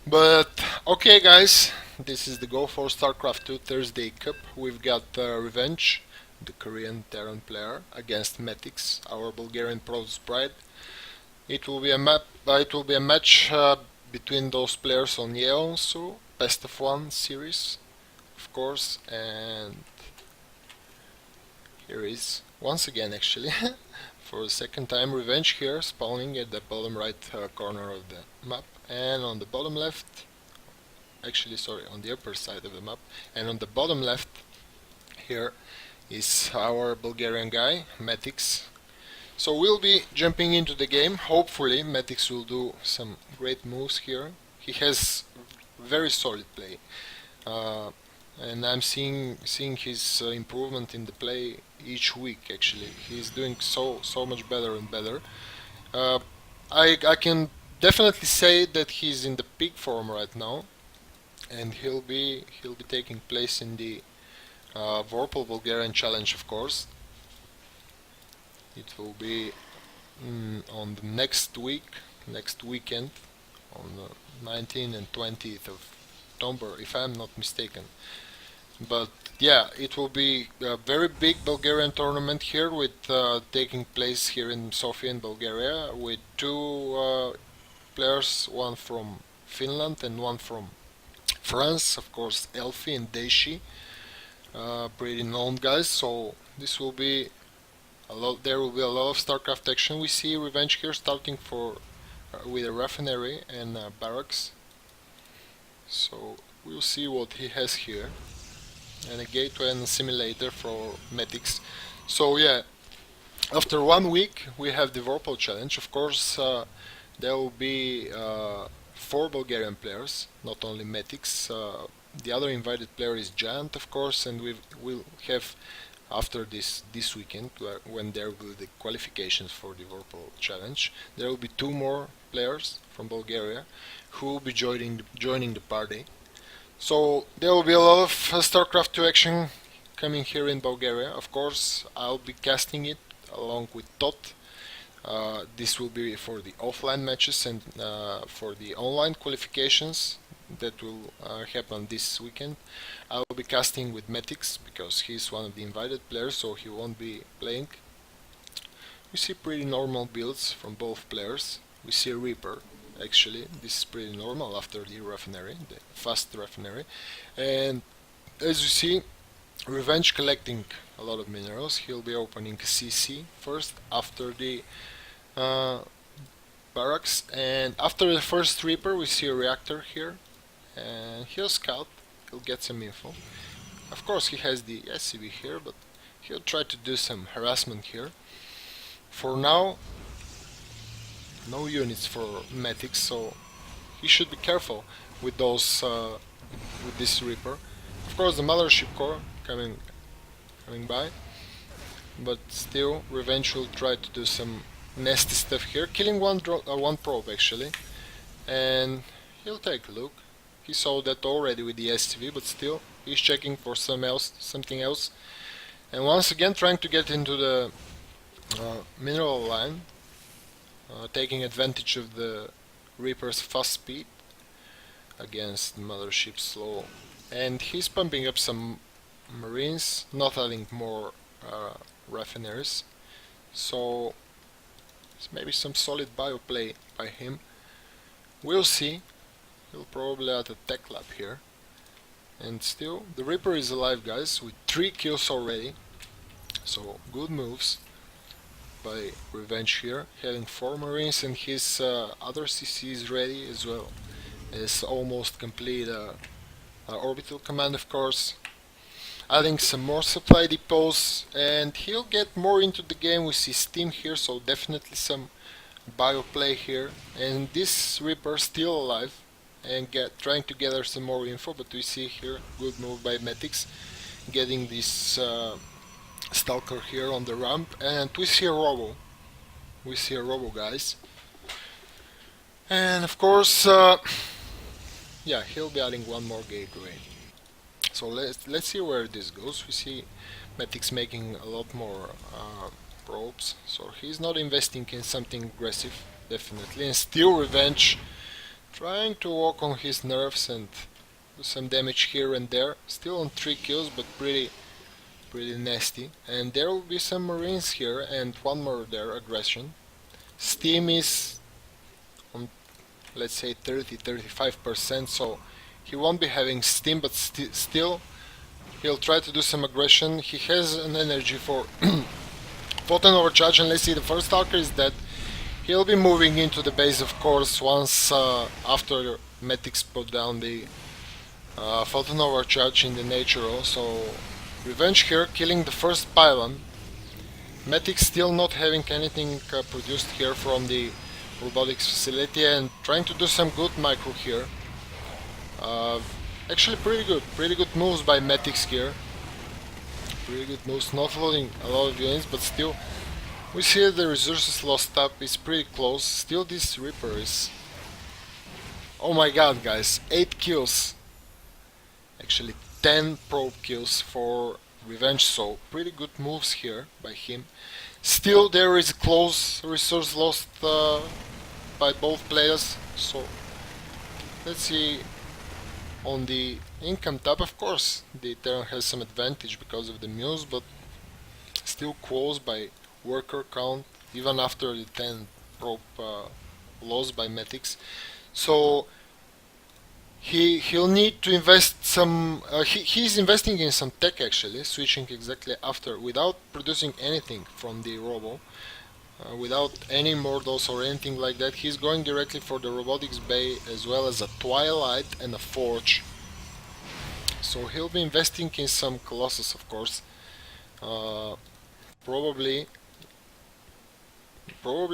But okay, guys, this is the Go4 StarCraft 2 Thursday Cup. We've got Revenge, the Korean Terran player, against MetHiX, our Bulgarian Pro's pride. It will be a map. It will be a match between those players on Yeonsu best of one series, of course. And here is once again, actually, for the second time, Revenge here, spawning at the bottom right corner of the map, and on the bottom left, actually sorry, on the upper side of the map, and on the bottom left here is our Bulgarian guy, MetHiX. So we'll be jumping into the game. Hopefully MetHiX will do some great moves here. He has very solid play. Uh, and I'm seeing his improvement in the play each week. Actually, he's doing so much better and better. Uh, I can definitely say that he's in the peak form right now, and he'll be taking place in the Vorpal Bulgarian Challenge, of course. It will be on the next weekend, on the 19th and 20th of October, if I'm not mistaken. But yeah, it will be a very big Bulgarian tournament here, with taking place here in Sofia in Bulgaria, with two players, one from Finland and one from France, of course, Elfi and Deishi, pretty known guys. So this will be a lot. There will be a lot of StarCraft action. We see Revenge here starting for with a refinery and barracks. So we'll see what he has here, and a gateway and a simulator for MetHiX. So yeah, after 1 week we have the Vorpal challenge. Of course, there will be four Bulgarian players, not only MetHiX. The other invited player is Giant, of course, and we'll have after this weekend, when there will be the qualifications for the Vorpal challenge, there will be two more players from Bulgaria who will be joining the party. So there will be a lot of StarCraft 2 action coming here in Bulgaria. Of course, I'll be casting it along with Tot. This will be for the offline matches and for the online qualifications that will happen this weekend. I'll be casting with MetHiX because he's one of the invited players, so he won't be playing. We see pretty normal builds from both players. We see a Reaper. Actually, this is pretty normal after the refinery, the fast refinery. And as you see, Revenge collecting a lot of minerals. He'll be opening CC first after the uh, barracks, and after the first Reaper we see a reactor here, and he'll scout, he'll get some info. Of course he has the SCV here, but he'll try to do some harassment here. For now, no units for MetHiX, so he should be careful with those with this Reaper. Of course the mothership core coming by, but still Revenge will try to do some nasty stuff here, killing one probe actually, and he'll take a look. He saw that already with the STV, but still he's checking for something else, and once again trying to get into the mineral line, taking advantage of the Reaper's fast speed against Mothership's slow, and he's pumping up some marines, not adding more refineries. So maybe some solid bio play by him. We'll see. He'll probably add a tech lab here. And still, the Reaper is alive, guys, with 3 kills already. So good moves by Revenge here, having 4 marines, and his other CC is ready as well. It's almost complete orbital command, of course. Adding some more supply depots, and he'll get more into the game. We see Steam here, so definitely some bio play here. And this Reaper still alive and trying to gather some more info, but we see here good move by MetHiX, getting this Stalker here on the ramp, and we see a Robo. We see a Robo, guys. And of course, yeah, he'll be adding one more gateway. So let's see where this goes. We see MetHiX making a lot more probes, so he's not investing in something aggressive, definitely. And still Revenge Trying to work on his nerves and do some damage here and there. Still on 3 kills, but pretty nasty. And there will be some marines here and one more there, aggression. Steam is on, let's say, 30-35%, so he won't be having steam, but still he'll try to do some aggression. He has an energy for photon overcharge, and let's see, the first stalker is dead. He'll be moving into the base, of course, once after MetHiX put down the photon overcharge in the natural. So revenge here, killing the first pylon. MetHiX still not having anything produced here from the robotics facility, and trying to do some good micro here. Actually pretty good moves by MetHiX here. Pretty good moves, not loading a lot of units, but still we see the resources lost up is pretty close. Still this Reaper is... Oh my god, guys, 8 kills. Actually 10 probe kills for Revenge, so pretty good moves here by him. Still there is close resource lost by both players, so let's see. On the income tab, of course, the Terran has some advantage because of the Muse, but still close by worker count, even after the 10 probe loss by MetHiX. So he'll need to invest some. He's investing in some tech actually, switching exactly after, without producing anything from the Robo, without any models or anything like that. He's going directly for the robotics bay, as well as a Twilight and a Forge. So he'll be investing in some Colossus, of course. Probably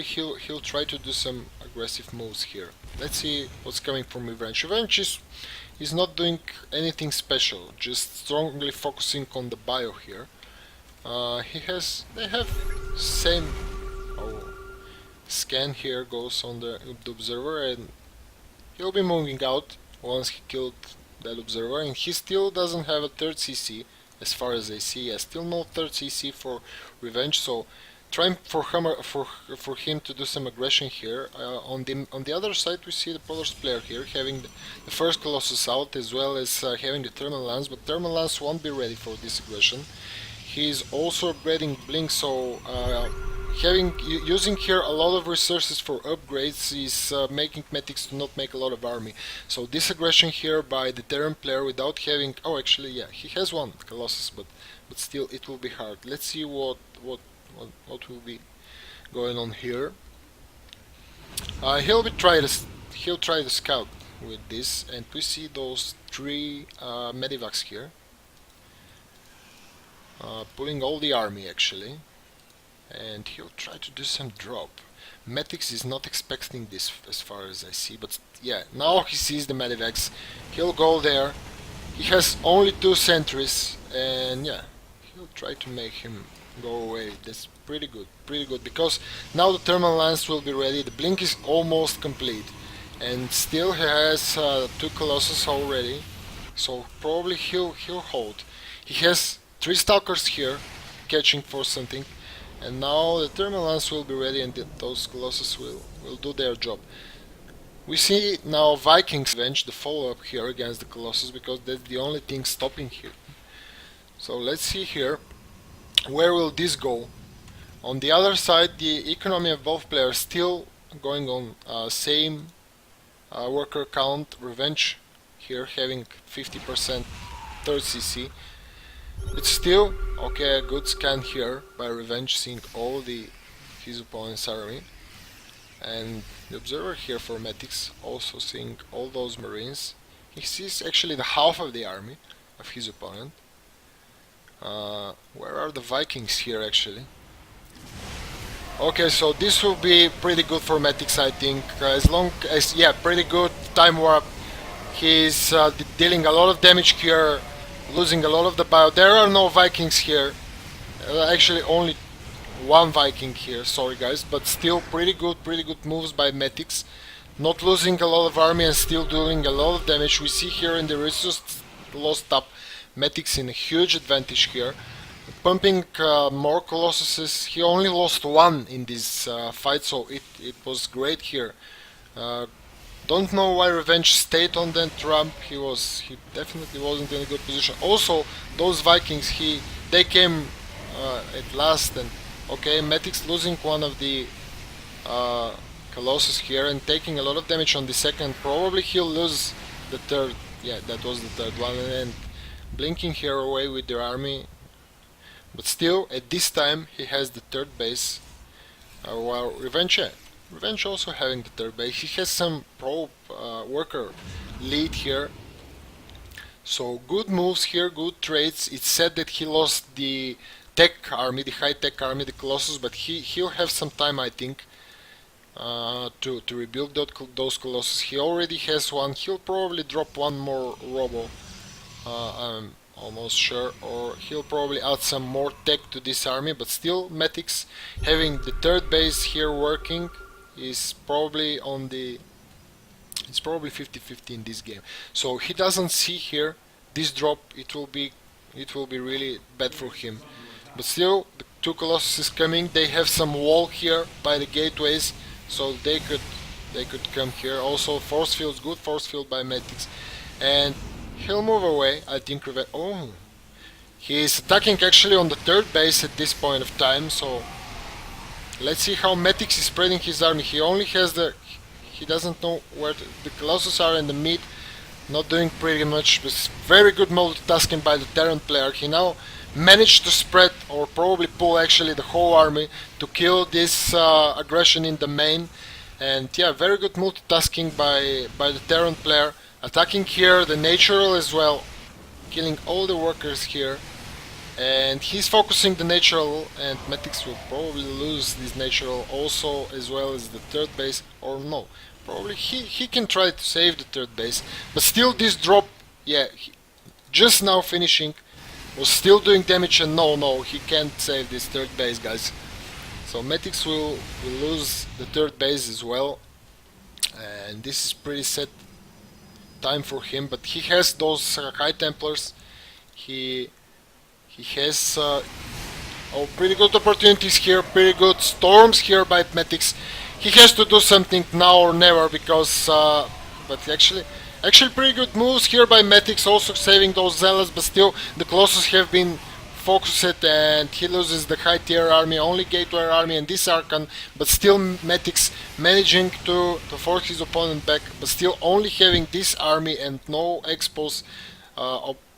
he'll try to do some aggressive moves here. Let's see what's coming from Revenge. Revenge is not doing anything special, just strongly focusing on the bio here. They have same scan here goes on the observer, and he'll be moving out once he killed that observer, and he still doesn't have a third CC as far as I see. Still no third CC for Revenge, so trying for him to do some aggression here. On the other side we see the Polar's player here having the first Colossus out, as well as having the Thermal Lance, but Thermal Lance won't be ready for this aggression. He's also upgrading Blink, so using here a lot of resources for upgrades is making MetHiX to not make a lot of army. So this aggression here by the Terran player without having... Oh, actually, yeah, he has one Colossus, but still it will be hard. Let's see what will be going on here. He'll try to scout with this, and we see those 3 Medivacs here, pulling all the army actually. And he'll try to do some drop. MetHiX is not expecting this as far as I see, but yeah, now he sees the Medivacs. He'll go there. He has only 2 sentries, and yeah, he'll try to make him go away. That's pretty good, because now the Thermal Lance will be ready. The Blink is almost complete, and still he has 2 Colossus already, so probably he'll hold. He has 3 Stalkers here, catching for something. And now the Thermal Lance will be ready, and those Colossus will do their job. We see now Vikings Revenge, the follow-up here against the Colossus, because that's the only thing stopping here. So let's see here, where will this go? On the other side, the economy of both players still going on same worker count. Revenge here having 50% third CC. It's still okay, a good scan here by Revenge, seeing all his opponent's army, and the observer here for MetHiX also seeing all those marines. He sees actually the half of the army of his opponent. Where are the Vikings here actually? Okay, so this will be pretty good for MetHiX, I think, as long as, yeah, pretty good time warp. He's dealing a lot of damage here, losing a lot of the bio. There are no Vikings here, actually only 1 Viking here, sorry guys, but still pretty good moves by MetHiX, not losing a lot of army and still doing a lot of damage. We see here in the resource lost up, MetHiX in a huge advantage here, pumping more Colossuses. He only lost 1 in this fight, so it was great here. Don't know why Revenge stayed on that ramp. He definitely wasn't in a good position. Also, those Vikings, they came at last, and okay, MetHiX losing one of the uh, Colossus here and taking a lot of damage on the second. Probably he'll lose the third. Yeah, that was the third one, and blinking here away with their army. But still, at this time, he has the third base. While Revenge, yeah, Revenge also having the third base. He has some pro worker lead here. So good moves here, good trades. It's said that he lost the tech army, the high tech army, the Colossus, but he'll have some time, I think, to rebuild those Colossus. He already has one. He'll probably drop one more Robo. I'm almost sure, or he'll probably add some more tech to this army. But still, MetHiX having the third base here working is probably on the. It's probably 50-50 in this game. So he doesn't see here this drop. It will be really bad for him. But still, the two Colossus is coming. They have some wall here by the gateways, so they could come here. Also, force field, good force field by MetHiX, and he'll move away. I think. Oh, he is attacking actually on the third base at this point of time. So let's see how MetHiX is spreading his army. He only has the. He doesn't know where the Colossus are in the mid. Not doing pretty much. But very good multitasking by the Terran player. He now managed to spread or probably pull actually the whole army to kill this aggression in the main. And yeah, very good multitasking by the Terran player. Attacking here the natural as well, killing all the workers here. And he's focusing the natural, and MetHiX will probably lose this natural also, as well as the third base, or no, probably he can try to save the third base, but still this drop, yeah, just now finishing, was still doing damage, and no, he can't save this third base, guys. So MetHiX will lose the third base as well, and this is pretty sad time for him, but he has those High Templars. He has pretty good opportunities here, pretty good storms here by MetHiX. He has to do something now or never, because but actually pretty good moves here by MetHiX, also saving those Zealots, but still the Colossus have been focused, and he loses the high tier army, only gateway army and this Archon, but still MetHiX managing to force his opponent back, but still only having this army and no expos,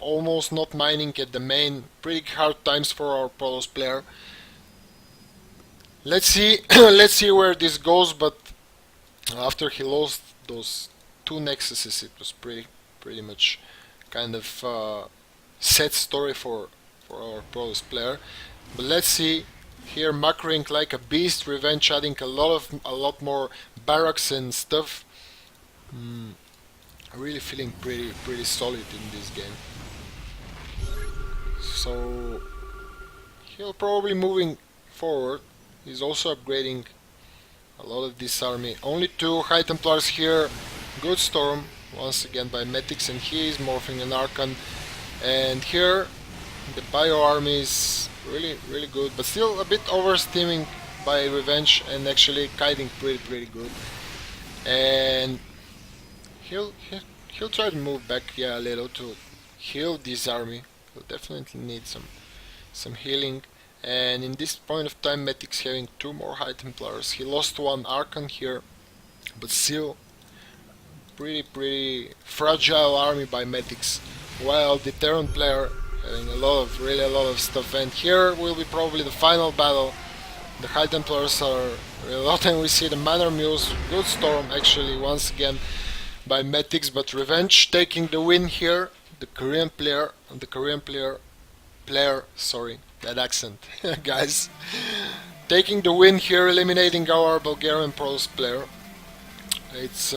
almost not mining at the main. Pretty hard times for our Protoss player. Let's see let's see where this goes, but after he lost those two Nexuses, it was pretty much kind of sad story for our Protoss player. But let's see here, macroing like a beast, Revenge adding a lot more barracks and stuff. Really feeling pretty solid in this game. So he'll probably moving forward. He's also upgrading a lot of this army. Only two High Templars here. Good storm once again by MetHiX, and he is morphing an Archon. And here the Bio army is really good, but still a bit oversteaming by Revenge, and actually kiting pretty good. And he'll try to move back, yeah, a little to heal this army. He'll definitely need some healing. And in this point of time, MetHiX having two more High Templars. He lost one Archon here, but still pretty fragile army by MetHiX. While the Terran player having really a lot of stuff. And here will be probably the final battle. The High Templars are a lot, and we see the Manor Mules. Good storm actually once again by MetHiX, but Revenge taking the win here. The Korean player, sorry, that accent, guys, taking the win here, eliminating our Bulgarian Protoss player. It's